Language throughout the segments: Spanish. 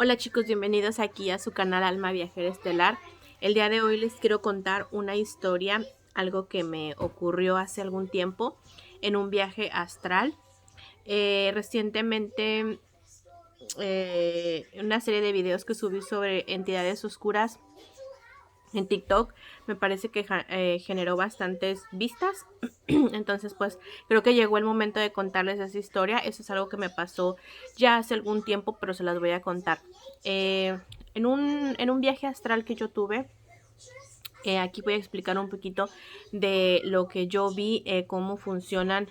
Hola chicos, bienvenidos aquí a su canal Alma Viajera Estelar. El día de hoy les quiero contar una historia, algo que me ocurrió hace algún tiempo en un viaje astral. Recientemente, una serie de videos que subí sobre entidades oscuras en TikTok me parece que generó bastantes vistas. Entonces pues creo que llegó el momento de contarles esa historia. Eso es algo que me pasó ya hace algún tiempo, pero se las voy a contar. En un viaje astral que yo tuve, aquí voy a explicar un poquito de lo que yo vi, cómo funcionan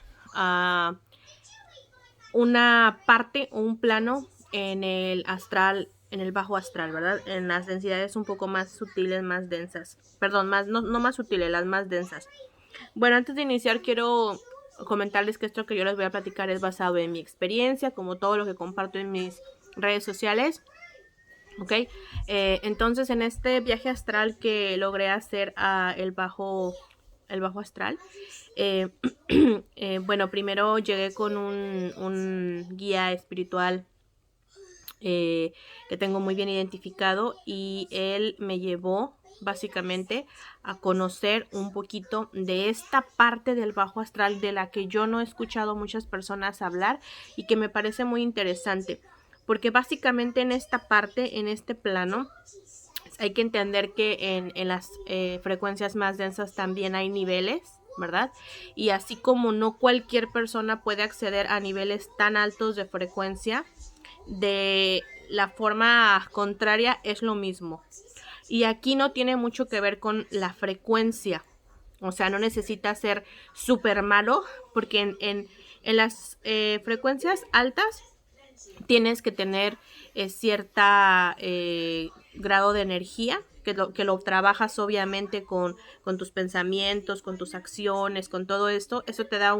una parte o un plano en el astral, en el bajo astral, ¿verdad? En las densidades un poco más sutiles, más densas. Perdón, no más sutiles, las más densas. Bueno, antes de iniciar quiero comentarles que esto que yo les voy a platicar es basado en mi experiencia, como todo lo que comparto en mis redes sociales. ¿Ok? Entonces en este viaje astral que logré hacer a el bajo astral, eh, bueno, primero llegué con un guía espiritual, que tengo muy bien identificado, y él me llevó básicamente a conocer un poquito de esta parte del bajo astral de la que yo no he escuchado muchas personas hablar y que me parece muy interesante, porque básicamente en esta parte, en este plano, hay que entender que en las frecuencias más densas también hay niveles, ¿verdad? Y así como no cualquier persona puede acceder a niveles tan altos de frecuencia, de la forma contraria es lo mismo. Y aquí no tiene mucho que ver con la frecuencia. O sea, no necesita ser súper malo, porque en las frecuencias altas tienes que tener cierta grado de energía, que lo trabajas obviamente con tus pensamientos, con tus acciones, con todo esto. Eso te da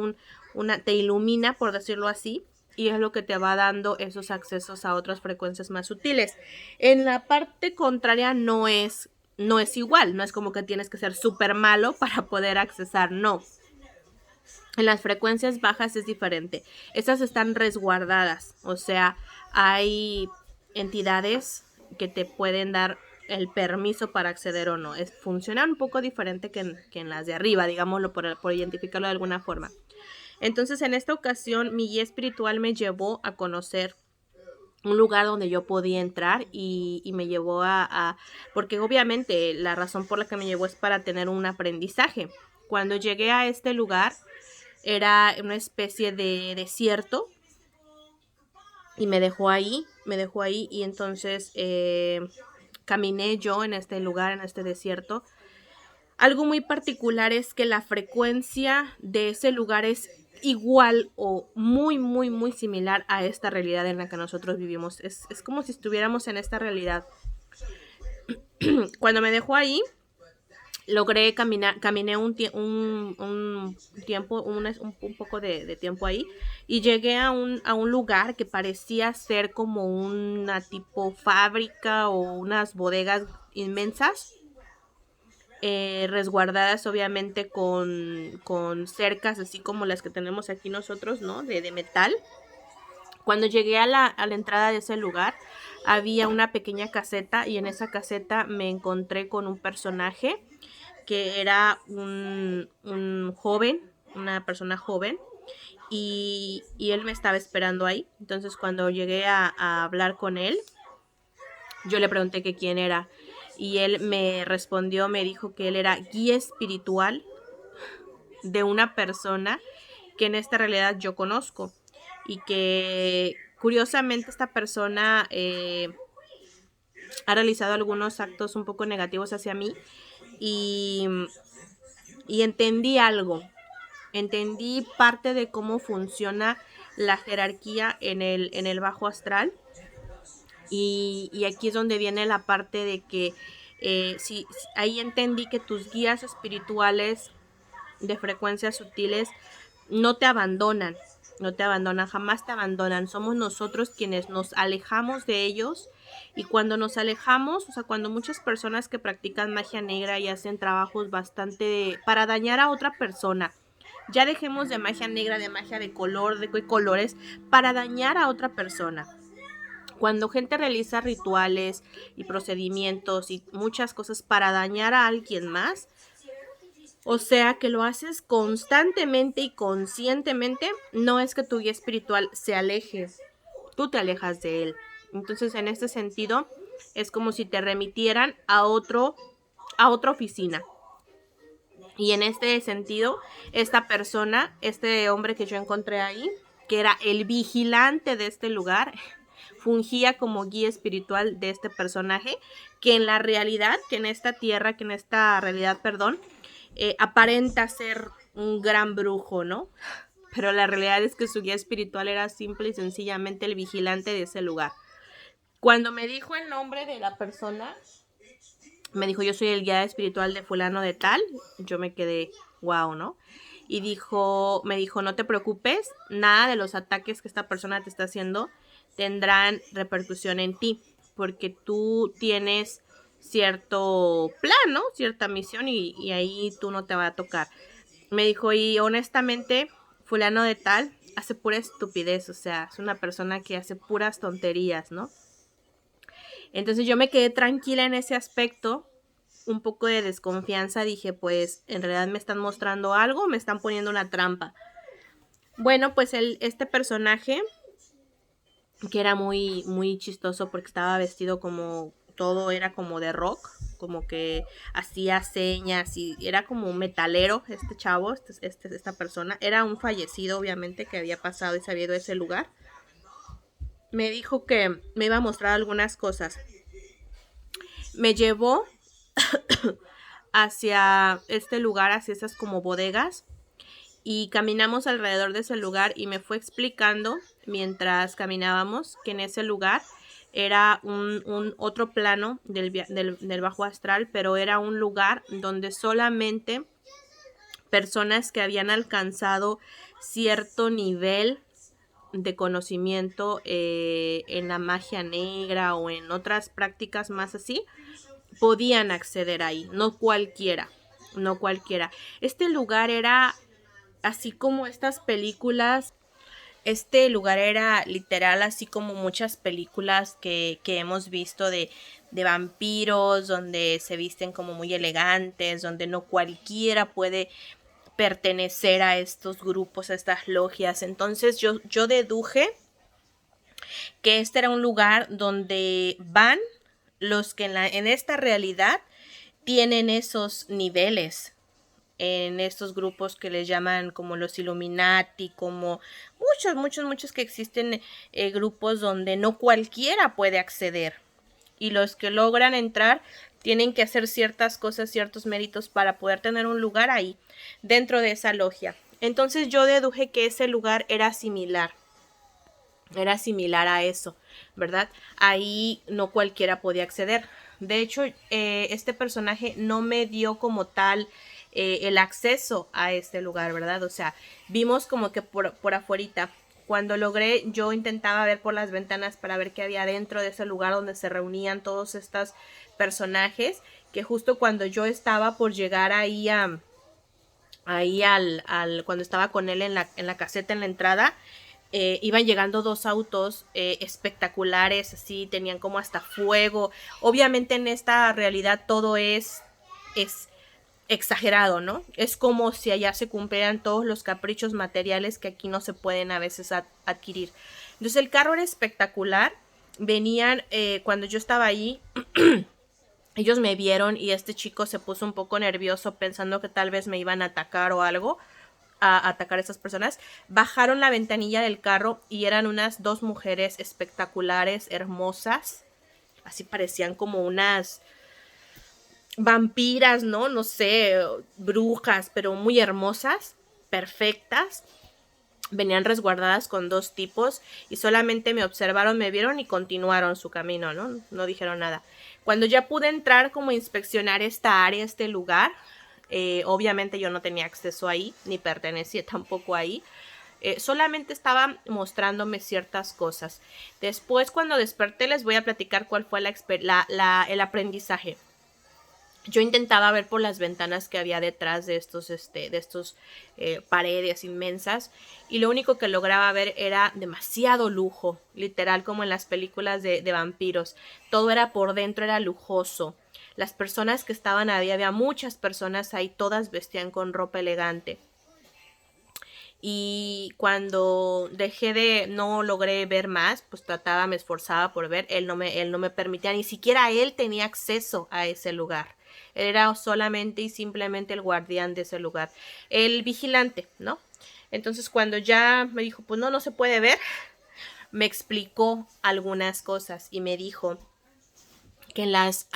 te ilumina, por decirlo así, y es lo que te va dando esos accesos a otras frecuencias más sutiles. En la parte contraria no es igual, no es como que tienes que ser súper malo para poder accesar, no. En las frecuencias bajas es diferente. Estas están resguardadas, o sea, hay entidades que te pueden dar el permiso para acceder o no. Funciona un poco diferente que en las de arriba, digámoslo, por identificarlo de alguna forma. Entonces, en esta ocasión, mi guía espiritual me llevó a conocer un lugar donde yo podía entrar, y me llevó porque obviamente la razón por la que me llevó es para tener un aprendizaje. Cuando llegué a este lugar, era una especie de desierto, y me dejó ahí, y entonces caminé yo en este lugar, en este desierto. Algo muy particular es que la frecuencia de ese lugar es igual o muy, muy, muy similar a esta realidad en la que nosotros vivimos. Es como si estuviéramos en esta realidad. Cuando me dejó ahí, logré caminé un tiempo, un poco de tiempo ahí, y llegué a un lugar que parecía ser como una tipo fábrica o unas bodegas inmensas, resguardadas obviamente con cercas, así como las que tenemos aquí nosotros, ¿no? De metal. Cuando llegué a la entrada de ese lugar, había una pequeña caseta, y en esa caseta me encontré con un personaje que era un joven, una persona joven, y él me estaba esperando ahí. Entonces cuando llegué a hablar con él, yo le pregunté que quién era, y él me respondió, me dijo que él era guía espiritual de una persona que en esta realidad yo conozco, y que curiosamente esta persona ha realizado algunos actos un poco negativos hacia mí, y, y entendí algo. Entendí parte de cómo funciona la jerarquía en el bajo astral, y aquí es donde viene la parte de que ahí entendí que tus guías espirituales de frecuencias sutiles no te abandonan, no te abandonan, jamás te abandonan. Somos nosotros quienes nos alejamos de ellos, y cuando nos alejamos, o sea, cuando muchas personas que practican magia negra y hacen trabajos bastante para dañar a otra persona, ya dejemos de magia negra, de magia de color, de colores, para dañar a otra persona. Cuando gente realiza rituales y procedimientos y muchas cosas para dañar a alguien más, o sea que lo haces constantemente y conscientemente, no es que tu guía espiritual se aleje, tú te alejas de él. Entonces, en este sentido, es como si te remitieran a otra oficina. Y en este sentido, esta persona, este hombre que yo encontré ahí, que era el vigilante de este lugar, fungía como guía espiritual de este personaje, que en la realidad, que en esta tierra, que en esta realidad, perdón, aparenta ser un gran brujo, ¿no? Pero la realidad es que su guía espiritual era simple y sencillamente el vigilante de ese lugar. Cuando me dijo el nombre de la persona, me dijo, yo soy el guía espiritual de fulano de tal, yo me quedé, wow, ¿no? Y me dijo, no te preocupes, nada de los ataques que esta persona te está haciendo tendrán repercusión en ti, porque tú tienes cierto plan, ¿no? Cierta misión y ahí tú no te va a tocar. Me dijo, y honestamente, fulano de tal hace pura estupidez, o sea, es una persona que hace puras tonterías, ¿no? Entonces yo me quedé tranquila en ese aspecto, un poco de desconfianza, dije, pues en realidad me están mostrando algo, me están poniendo una trampa. Bueno, pues este personaje, que era muy, muy chistoso porque estaba vestido como, todo era como de rock, como que hacía señas y era como un metalero este chavo, esta persona. Era un fallecido, obviamente, que había pasado y se había ido a ese lugar. Me dijo que me iba a mostrar algunas cosas. Me llevó hacia este lugar, hacia esas como bodegas, y caminamos alrededor de ese lugar y me fue explicando mientras caminábamos que en ese lugar era un otro plano del bajo astral, pero era un lugar donde solamente personas que habían alcanzado cierto nivel de conocimiento en la magia negra o en otras prácticas más así, podían acceder ahí, no cualquiera, no cualquiera. Este lugar era así como estas películas, este lugar era literal así como muchas películas que hemos visto de vampiros, donde se visten como muy elegantes, donde no cualquiera puede pertenecer a estos grupos, a estas logias. Entonces yo deduje que este era un lugar donde van los que en esta realidad tienen esos niveles, en estos grupos que les llaman como los Illuminati, como muchos que existen, grupos donde no cualquiera puede acceder. Y los que logran entrar tienen que hacer ciertas cosas, ciertos méritos para poder tener un lugar ahí, dentro de esa logia. Entonces yo deduje que ese lugar era similar a eso, ¿verdad? Ahí no cualquiera podía acceder. De hecho, este personaje no me dio como tal el acceso a este lugar, ¿verdad? O sea, vimos como que por afuerita. Cuando logré, yo intentaba ver por las ventanas para ver qué había dentro de ese lugar donde se reunían todos estos personajes, que justo cuando yo estaba por llegar ahí cuando estaba con él en la caseta en la entrada, iban llegando dos autos espectaculares, así, tenían como hasta fuego. Obviamente en esta realidad todo es exagerado, ¿no? Es como si allá se cumplieran todos los caprichos materiales que aquí no se pueden a veces adquirir. Entonces el carro era espectacular. Venían, cuando yo estaba ahí, ellos me vieron y este chico se puso un poco nervioso pensando que tal vez me iban a atacar o algo, a atacar a esas personas. Bajaron la ventanilla del carro y eran unas dos mujeres espectaculares, hermosas, así parecían como unas vampiras, ¿no? No sé, brujas, pero muy hermosas, perfectas. Venían resguardadas con dos tipos y solamente me observaron, me vieron y continuaron su camino, ¿no? No dijeron nada. Cuando ya pude entrar como a inspeccionar esta área, este lugar, obviamente yo no tenía acceso ahí, ni pertenecía tampoco ahí. Solamente estaba mostrándome ciertas cosas. Después, cuando desperté, les voy a platicar cuál fue el aprendizaje. Yo intentaba ver por las ventanas que había detrás de estos paredes inmensas, y lo único que lograba ver era demasiado lujo, literal como en las películas de vampiros. Todo era por dentro, era lujoso. Las personas que estaban ahí, había muchas personas ahí, todas vestían con ropa elegante. Y cuando no logré ver más, pues me esforzaba por ver, él no me permitía, ni siquiera él tenía acceso a ese lugar. Él era solamente y simplemente el guardián de ese lugar, el vigilante, ¿no? Entonces cuando ya me dijo, pues no se puede ver, me explicó algunas cosas y me dijo que en las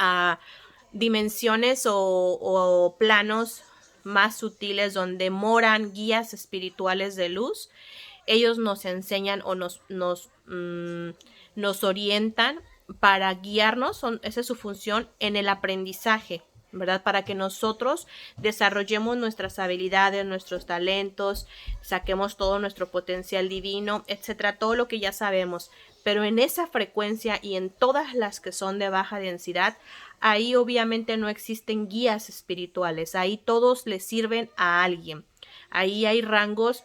dimensiones o planos más sutiles donde moran guías espirituales de luz, ellos nos enseñan o nos orientan para guiarnos, esa es su función en el aprendizaje, ¿verdad? Para que nosotros desarrollemos nuestras habilidades, nuestros talentos, saquemos todo nuestro potencial divino, etcétera, todo lo que ya sabemos. Pero en esa frecuencia y en todas las que son de baja densidad, ahí obviamente no existen guías espirituales, ahí todos le sirven a alguien. Ahí hay rangos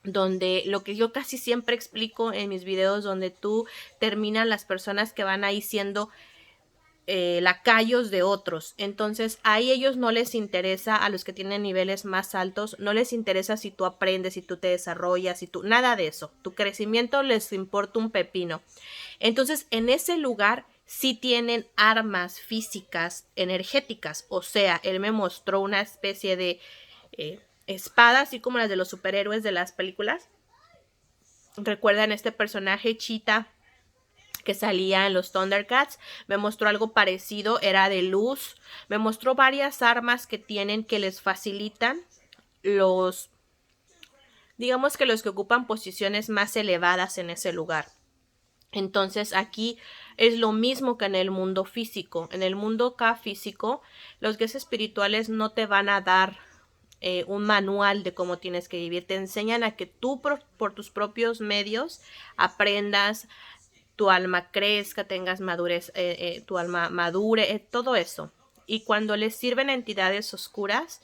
donde lo que yo casi siempre explico en mis videos, donde tú terminan las personas que van ahí siendo lacayos de otros. Entonces ahí ellos no les interesa, a los que tienen niveles más altos, no les interesa si tú aprendes, si tú te desarrollas, si tú, nada de eso. Tu crecimiento les importa un pepino. Entonces en ese lugar sí tienen armas físicas energéticas. O sea, él me mostró una especie de espada, así como las de los superhéroes de las películas. ¿Recuerdan este personaje Cheetah que salía en los Thundercats? Me mostró algo parecido, era de luz. Me mostró varias armas que tienen, que les facilitan digamos que los que ocupan posiciones más elevadas en ese lugar. Entonces aquí es lo mismo que en el mundo físico. En el mundo acá físico, los guías espirituales no te van a dar un manual de cómo tienes que vivir. Te enseñan a que tú por tus propios medios aprendas, tu alma crezca, tengas madurez, tu alma madure, todo eso. Y cuando les sirven a entidades oscuras,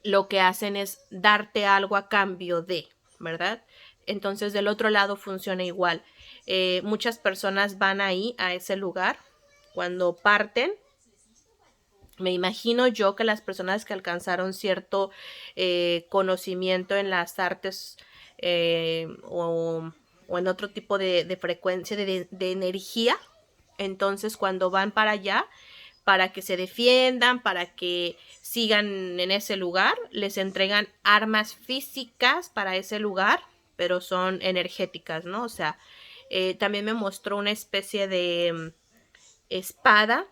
lo que hacen es darte algo a cambio de, ¿verdad? Entonces del otro lado funciona igual. Muchas personas van ahí, a ese lugar, cuando parten. Me imagino yo que las personas que alcanzaron cierto conocimiento en las artes o en otro tipo de frecuencia de energía, entonces cuando van para allá, para que se defiendan, para que sigan en ese lugar, les entregan armas físicas para ese lugar, pero son energéticas, ¿no? O sea, también me mostró una especie de espada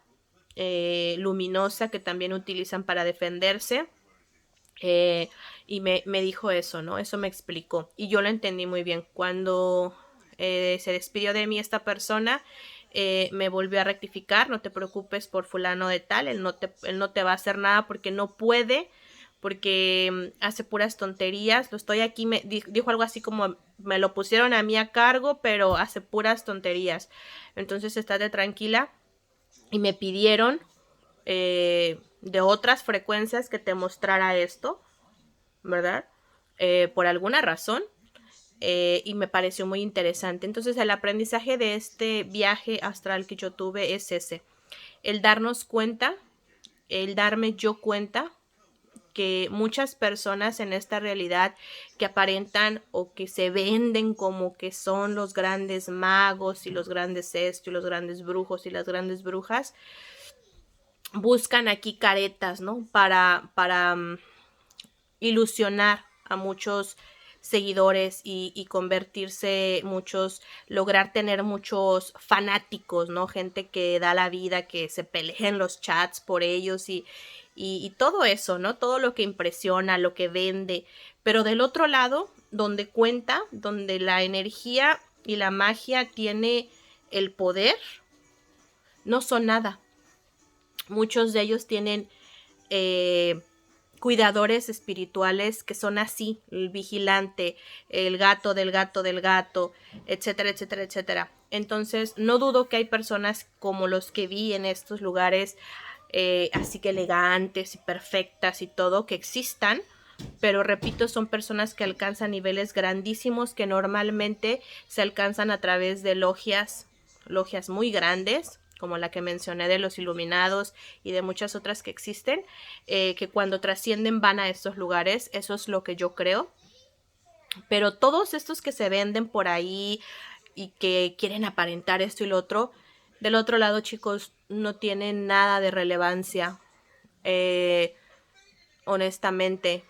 luminosa que también utilizan para defenderse. Y me dijo eso, ¿no? Eso me explicó. Y yo lo entendí muy bien. Cuando se despidió de mí esta persona, me volvió a rectificar: no te preocupes por fulano de tal, él no te va a hacer nada porque no puede, porque hace puras tonterías. Lo estoy aquí, dijo algo así como: me lo pusieron a mí a cargo, pero hace puras tonterías. Entonces estate tranquila. Y me pidieron de otras frecuencias que te mostrara esto, ¿verdad? Por alguna razón. Y me pareció muy interesante. Entonces el aprendizaje de este viaje astral que yo tuve es ese: el darnos cuenta, el darme yo cuenta que muchas personas en esta realidad que aparentan o que se venden como que son los grandes magos y los grandes esto y los grandes brujos y las grandes brujas, buscan aquí caretas, ¿no? Para ilusionar a muchos seguidores y convertirse lograr tener muchos fanáticos, ¿no? Gente que da la vida, que se pelea en los chats por ellos y todo eso, ¿no? Todo lo que impresiona, lo que vende. Pero del otro lado, donde cuenta, donde la energía y la magia tiene el poder, no son nada. Muchos de ellos tienen cuidadores espirituales que son así: el vigilante, el gato del gato del gato, etcétera, etcétera, etcétera. Entonces no dudo que hay personas como los que vi en estos lugares, así que elegantes y perfectas y todo, que existan. Pero repito, son personas que alcanzan niveles grandísimos que normalmente se alcanzan a través de logias muy grandes, como la que mencioné de los iluminados y de muchas otras que existen, que cuando trascienden van a estos lugares. Eso es lo que yo creo. Pero todos estos que se venden por ahí y que quieren aparentar esto y lo otro, del otro lado, chicos, no tienen nada de relevancia. Honestamente,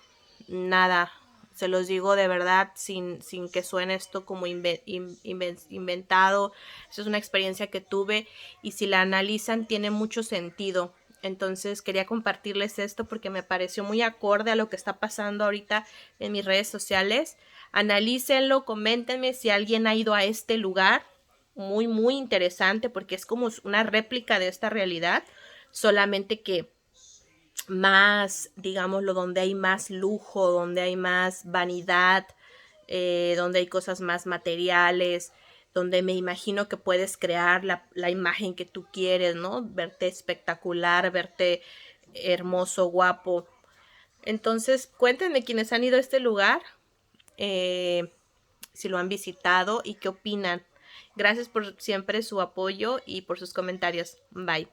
nada. Se los digo de verdad, sin que suene esto como inventado. Esa es una experiencia que tuve y si la analizan tiene mucho sentido. Entonces quería compartirles esto porque me pareció muy acorde a lo que está pasando ahorita en mis redes sociales. Analícenlo, coméntenme si alguien ha ido a este lugar. Muy, muy interesante porque es como una réplica de esta realidad, solamente que más, digámoslo, donde hay más lujo, donde hay más vanidad, donde hay cosas más materiales, donde me imagino que puedes crear la imagen que tú quieres, ¿no? Verte espectacular, verte hermoso, guapo. Entonces, cuéntenme quienes han ido a este lugar, eh, si lo han visitado y qué opinan. Gracias por siempre su apoyo y por sus comentarios. Bye.